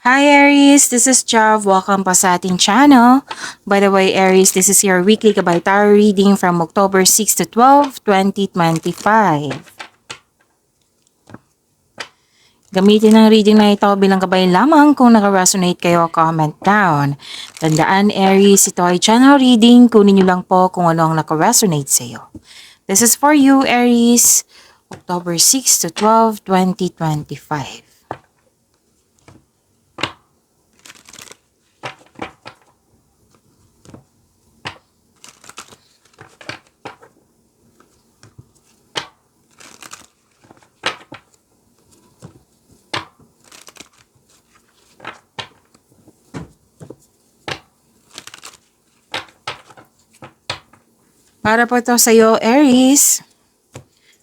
Hi Aries, this is Jav. Welcome pa sa ating channel. By the way, Aries, this is your weekly Gabay Tarot reading from October 6 to 12, 2025. Gamitin ang reading na ito bilang gabay lamang kung naka-resonate kayo, comment down. Tandaan Aries, ito ay channel reading. Kunin nyo lang po kung ano ang naka-resonate sa iyo. This is for you Aries, October 6 to 12, 2025. Para po ito sa iyo, Aries,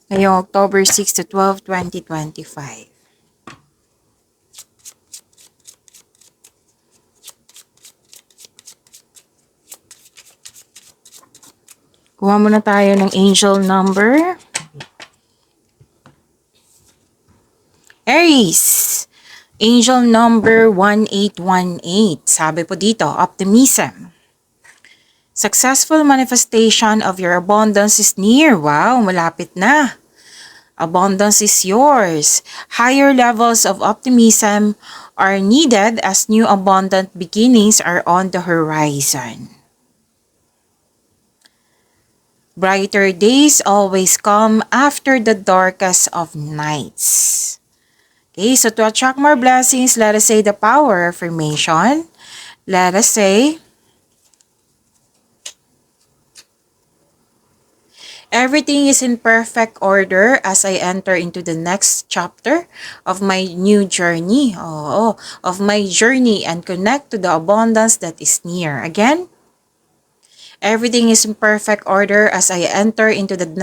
ngayong October 6 to 12, 2025. Kuha muna tayo ng angel number. Aries, angel number 1818. Sabi po dito, optimism. Successful manifestation of your abundance is near. Wow, malapit na. Abundance is yours. Higher levels of optimism are needed as new abundant beginnings are on the horizon. Brighter days always come after the darkest of nights. Okay, so to attract more blessings, let us say the power affirmation. Let us say, everything is in perfect order as I enter into the next chapter of my new journey, of my journey and connect to the abundance that is near. Again, everything is in perfect order as I enter into this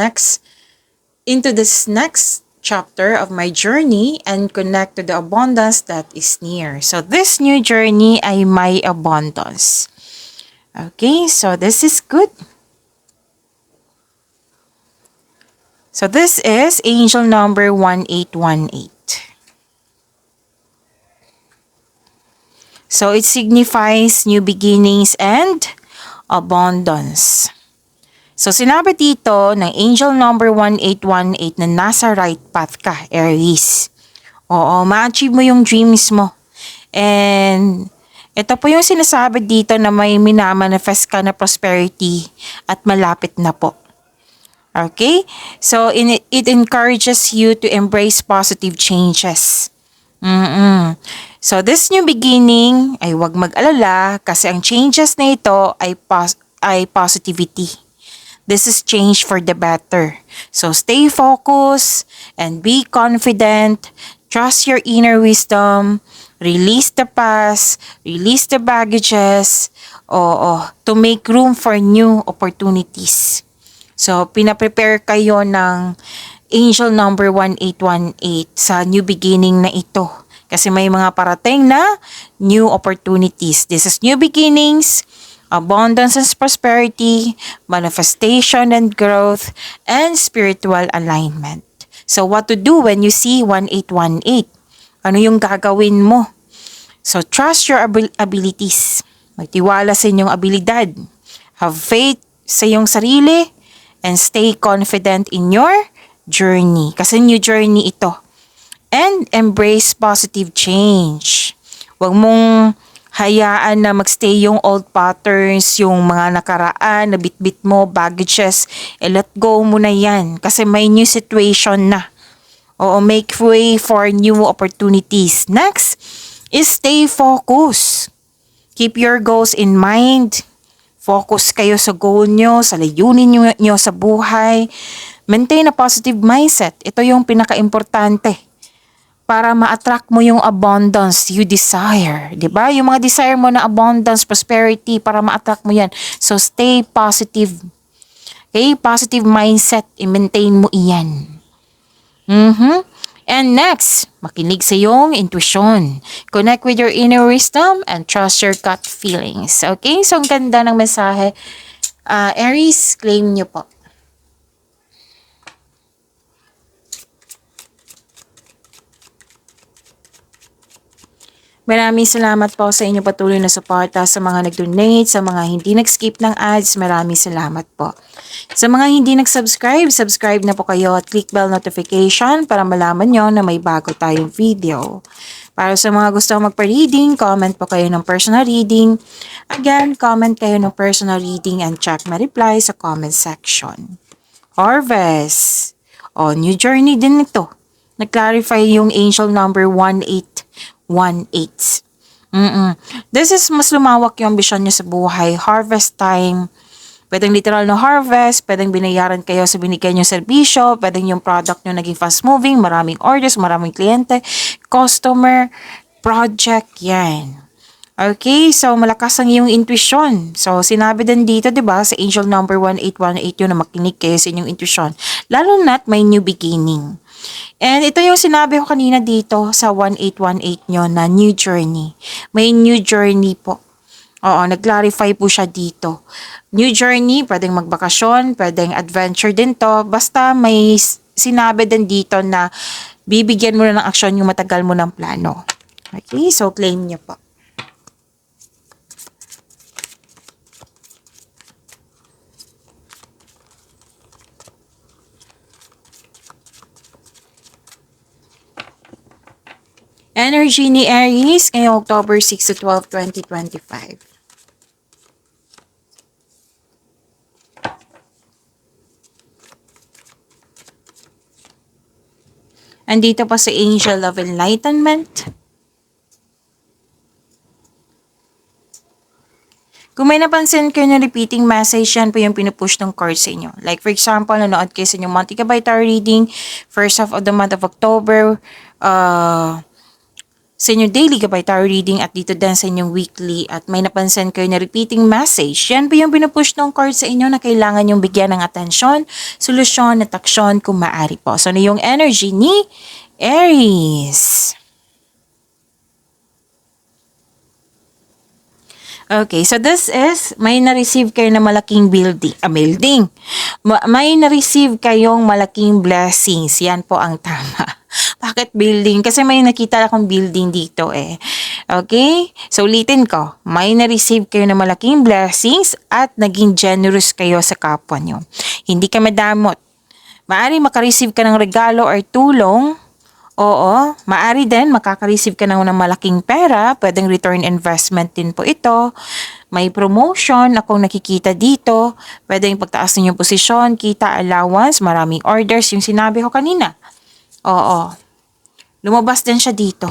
next chapter of my journey and connect to the abundance that is near. So this new journey ay may abundance. Okay, so this is good. So this is angel number 1818. So it signifies new beginnings and abundance. So sinabi dito ng angel number 1818 na nasa right path ka, Aries. Oo, ma-achieve mo yung dreams mo. And ito po yung sinasabi dito na may minamanifest ka na prosperity at malapit na po. Okay? So it encourages you to embrace positive changes. So this new beginning ay huwag mag-alala kasi ang changes na ito ay positivity. This is change for the better. So stay focused and be confident. Trust your inner wisdom. Release the past. Release the baggages. To make room for new opportunities. So pinaprepare kayo ng angel number 1818 sa new beginning na ito. Kasi may mga parating na new opportunities. This is new beginnings, abundance and prosperity, manifestation and growth, and spiritual alignment. So what to do when you see 1818? Ano yung gagawin mo? So trust your abilities. Magtiwala sa inyong abilidad. Have faith sa iyong sarili and stay confident in your journey. Kasi new journey ito. And embrace positive change. Huwag mong hayaan na magstay yung old patterns, yung mga nakaraan, na bitbit mo, baggages, let go mo na yan. Kasi may new situation na. Make way for new opportunities. Next is stay focused. Keep your goals in mind. Focus kayo sa goal nyo, sa layunin nyo sa buhay. Maintain a positive mindset. Ito yung pinaka-importante para ma-attract mo yung abundance you desire. Diba? Yung mga desire mo na abundance, prosperity, para ma-attract mo yan. So, stay positive. Okay? Positive mindset. I-maintain mo iyan. And next, makinig sa iyong intuition. Connect with your inner wisdom and trust your gut feelings. Okay? So, ang ganda ng mensahe. Aries, claim nyo po. Maraming salamat po sa inyo patuloy na suporta, sa mga nag-donate, sa mga hindi nag-skip ng ads, maraming salamat po. Sa mga hindi nag-subscribe, subscribe na po kayo at click bell notification para malaman nyo na may bago tayong video. Para sa mga gusto magpa-reading, comment po kayo ng personal reading. Again, comment kayo ng personal reading and check my reply sa comment section. Harvest. O, new journey din ito. Nag-clarify yung angel number 1818. This is mas lumawak yung ambisyon nyo sa buhay. Harvest time. Pwedeng literal na harvest, pwedeng binayaran kayo sa binigay nyo serbisyo, pwedeng yung product nyo naging fast moving, maraming orders, maraming kliyente, customer, project, yan. Okay, so malakas ang iyong intuition. So sinabi din dito, 'di ba, sa angel number 1818 yun na makinig kayo sa inyong intuition. Lalo na't may new beginning. And ito yung sinabi ko kanina dito sa 1818 nyo na new journey. May new journey po. Oo, nag-clarify po siya dito. New journey, pwedeng magbakasyon, pwedeng adventure din to. Basta may sinabi din dito na bibigyan mo na ng aksyon yung matagal mo ng plano. Okay, so claim nyo po. Energy ni Aries ngayong October 6 to 12, 2025. Andito pa sa Angel of Enlightenment. Kung may napansin kayo na repeating message, yan po yung pinupush ng card sa inyo. Like for example, nanood kayo sa inyong monthly gabay tarot reading, first half of the month of October, sa inyong daily gabay tarot reading at dito din sa inyong weekly at may napansin kayo na repeating message, yan po yung pinupush ng card sa inyo na kailangan yung bigyan ng atensyon, solusyon at aksyon kung maaari po. So, ano yung energy ni Aries? Okay, so this is, may na-receive kayo na malaking building. May na-receive kayong malaking blessings. Yan po ang tama. Bakit building? Kasi may nakita akong building dito eh. Okay? So, ulitin ko. May na-receive kayo na malaking blessings at naging generous kayo sa kapwa nyo. Hindi ka madamot. Maari makareceive ka ng regalo or tulong. Oo, maari din makaka-receive ka ng malaking pera, pwedeng return investment din po ito. May promotion akong nakikita dito, pwedeng pagtaas ninyong posisyon, kita, allowance, maraming orders, yung sinabi ko kanina. Oo, lumabas din siya dito.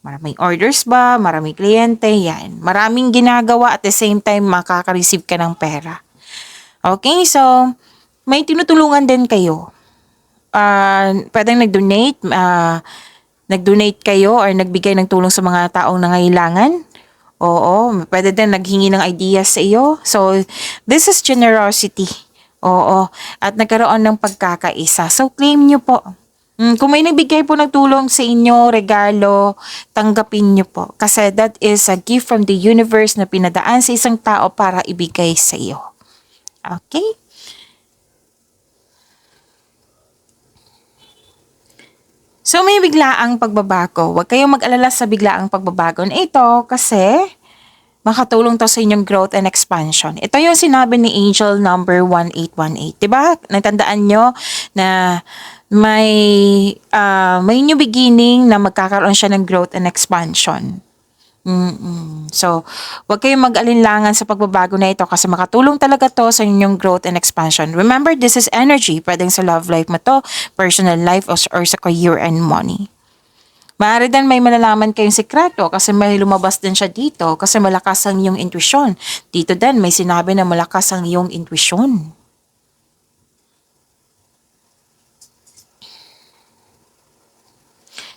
Maraming orders ba, maraming kliyente, yan. Maraming ginagawa at the same time makaka-receive ka ng pera. Okay, so may tinutulungan din kayo. Pwedeng nag-donate kayo or nagbigay ng tulong sa mga taong nangailangan. Oo, pwede din naghingi ng ideas sa iyo. So, this is generosity. Oo, at nagkaroon ng pagkakaisa. So, claim nyo po. Kung may nagbigay po ng tulong sa inyo, regalo, tanggapin nyo po. Kasi that is a gift from the universe na pinadaan sa isang tao para ibigay sa iyo. Okay? So, may biglaang pagbabago. Huwag kayong mag-alala sa biglaang pagbabago na ito kasi makatulong to sa inyong growth and expansion. Ito yung sinabi ni Angel number 1818. Diba? Natandaan nyo na may new beginning na magkakaroon siya ng growth and expansion. So, huwag kayong mag-alinlangan sa pagbabago na ito kasi makatulong talaga to sa inyong growth and expansion. Remember, this is energy. Pwedeng sa love life mo to, personal life, or sa career and money. Maaari din may malalaman kayong sekreto kasi may lumabas din siya dito kasi malakas ang iyong intuition. Dito din may sinabi na malakas ang iyong intuition.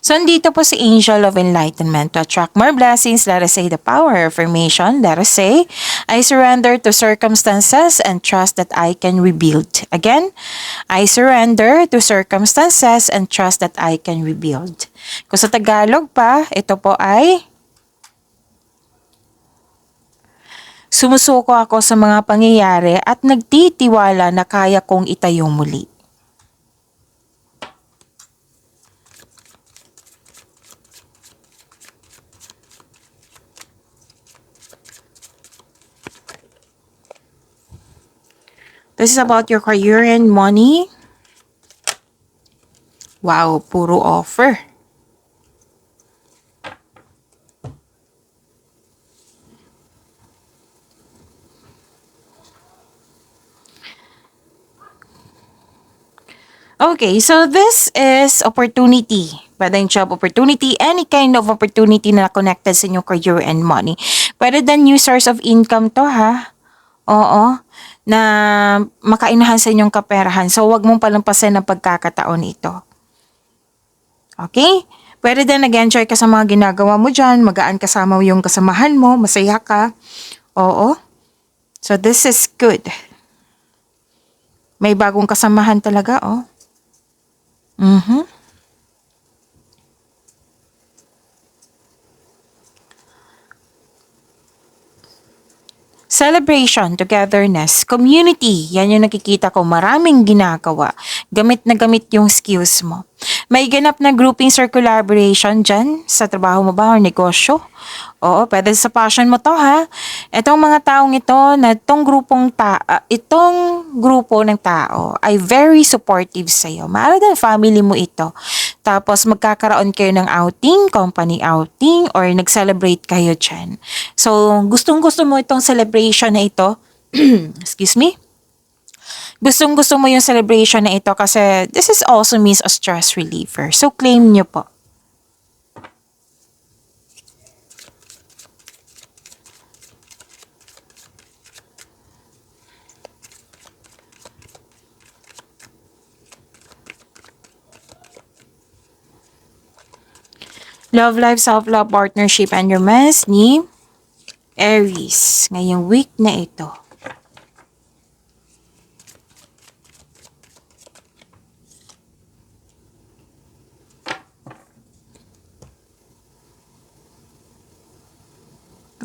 So, andito po si Angel of Enlightenment to attract more blessings. Let us say the power affirmation. Let us say, I surrender to circumstances and trust that I can rebuild. Again, I surrender to circumstances and trust that I can rebuild. Kung sa Tagalog pa, ito po ay, sumusuko ako sa mga pangyayari at nagtitiwala na kaya kong itayo muli. This is about your career and money. Wow, puro offer. Okay, so this is opportunity. Pwedeng job opportunity, any kind of opportunity na connected sa inyong career and money. Pwede din new source of income to, ha? Oo. Na makainahan sa inyong kaperahan. So, wag mong palampasin ang pagkakataon ito. Okay? Pwede din nag-enjoy ka sa mga ginagawa mo dyan, magaan kasama yung kasamahan mo, masaya ka. Oo. So, this is good. May bagong kasamahan talaga, oh. Celebration, togetherness, community, yan yung nakikita ko, maraming ginagawa. Gamit na gamit yung skills mo. May ganap na groupings or collaboration dyan sa trabaho mo ba o negosyo? Oo, pwede sa passion mo to, ha. Itong mga taong ito na itong grupo ng tao ay very supportive sa iyo. Maaari din family mo ito. Tapos magkakaroon kayo ng outing, company outing, or nag-celebrate kayo dyan. So, gustong-gusto mo itong celebration na ito. Excuse me. Gustong-gusto mo yung celebration na ito kasi this is also means a stress reliever. So, claim nyo po. Love life, self-love, partnership, and romance ni Aries ngayong week na ito.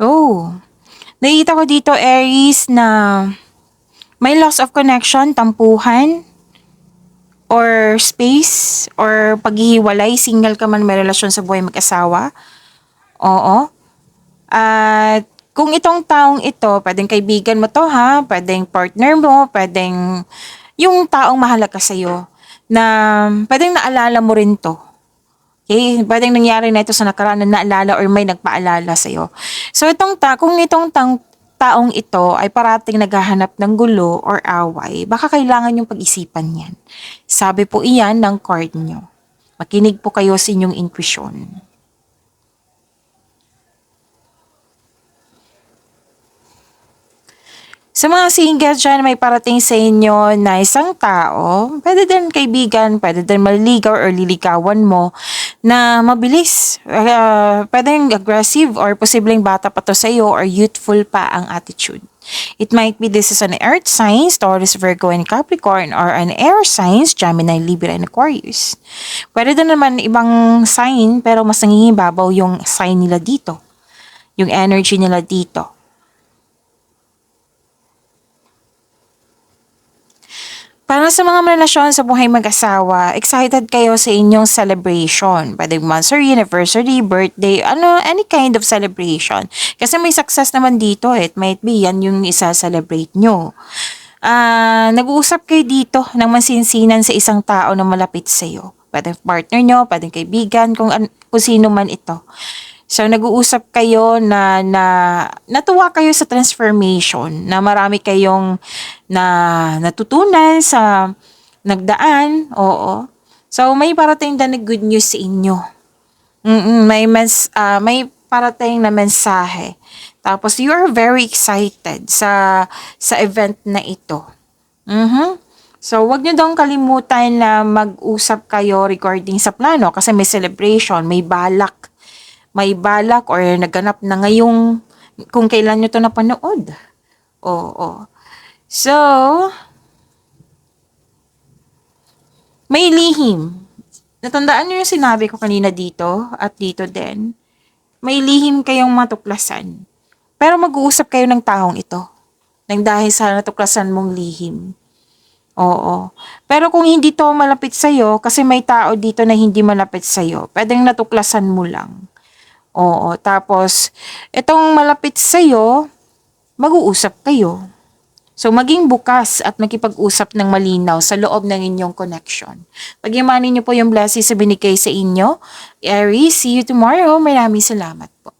Oh, nakita ko dito Aries na may loss of connection, tampuhan, or space, or paghihiwalay, single ka man, may relasyon sa buhay mag-asawa. Oo. At kung itong taong ito, pwedeng kaibigan mo to, ha, pwedeng partner mo, pwedeng yung taong mahalaga sa'yo, na pwedeng naalala mo rin to. Okay? Pwedeng nangyari na ito sa nakaraan na naalala or may nagpaalala sa'yo. So kung itong taong ito ay parating naghahanap ng gulo or away, baka kailangan yung pag-isipan yan. Sabi po iyan ng card nyo. Makinig po kayo sa inyong intuition. Sa mga single dyan, may parating sa inyo na isang tao, pwede din kaibigan, pwede din maliligaw or liligawan mo na mabilis. Pwedeng aggressive or posibleng bata pa to sa iyo or youthful pa ang attitude. It might be this is an earth signs, Taurus, Virgo, and Capricorn, or an air signs, Gemini, Libra, and Aquarius. Pwede din naman ibang sign pero mas nangingibabaw yung sign nila dito. Yung energy nila dito. Para sa mga relasyon sa buhay mag-asawa, excited kayo sa inyong celebration. Pwede monthsary, anniversary, birthday, any kind of celebration. Kasi may success naman dito. It might be yan yung isa-celebrate nyo. Nag-uusap kayo dito ng masinsinan sa isang tao na malapit sa iyo. Pwede partner nyo, pwede kaibigan, kung sino man ito. So, nag-uusap kayo na natuwa kayo sa transformation, na marami kayong natutunan sa nagdaan, oo. So, may parating na good news sa inyo. May parating na mensahe. Tapos, you are very excited sa event na ito. So, wag nyo daw kalimutan na mag-usap kayo regarding sa plano kasi may celebration, may balak or naganap na ngayong kung kailan nyo to napanood. Oo. So, may lihim. Natandaan nyo yung sinabi ko kanina dito at dito din. May lihim kayong matuklasan. Pero mag-uusap kayo ng taong ito. Nang dahil sa natuklasan mong lihim. Oo. Pero kung hindi to malapit sa'yo, kasi may tao dito na hindi malapit sa'yo, pwedeng natuklasan mo lang. Oo, tapos, itong malapit sa'yo, mag-uusap kayo. So, maging bukas at makipag-usap ng malinaw sa loob ng inyong connection. Pagyamanin niyo po yung blessings sa binigay sa inyo. Aries, see you tomorrow. Maraming salamat po.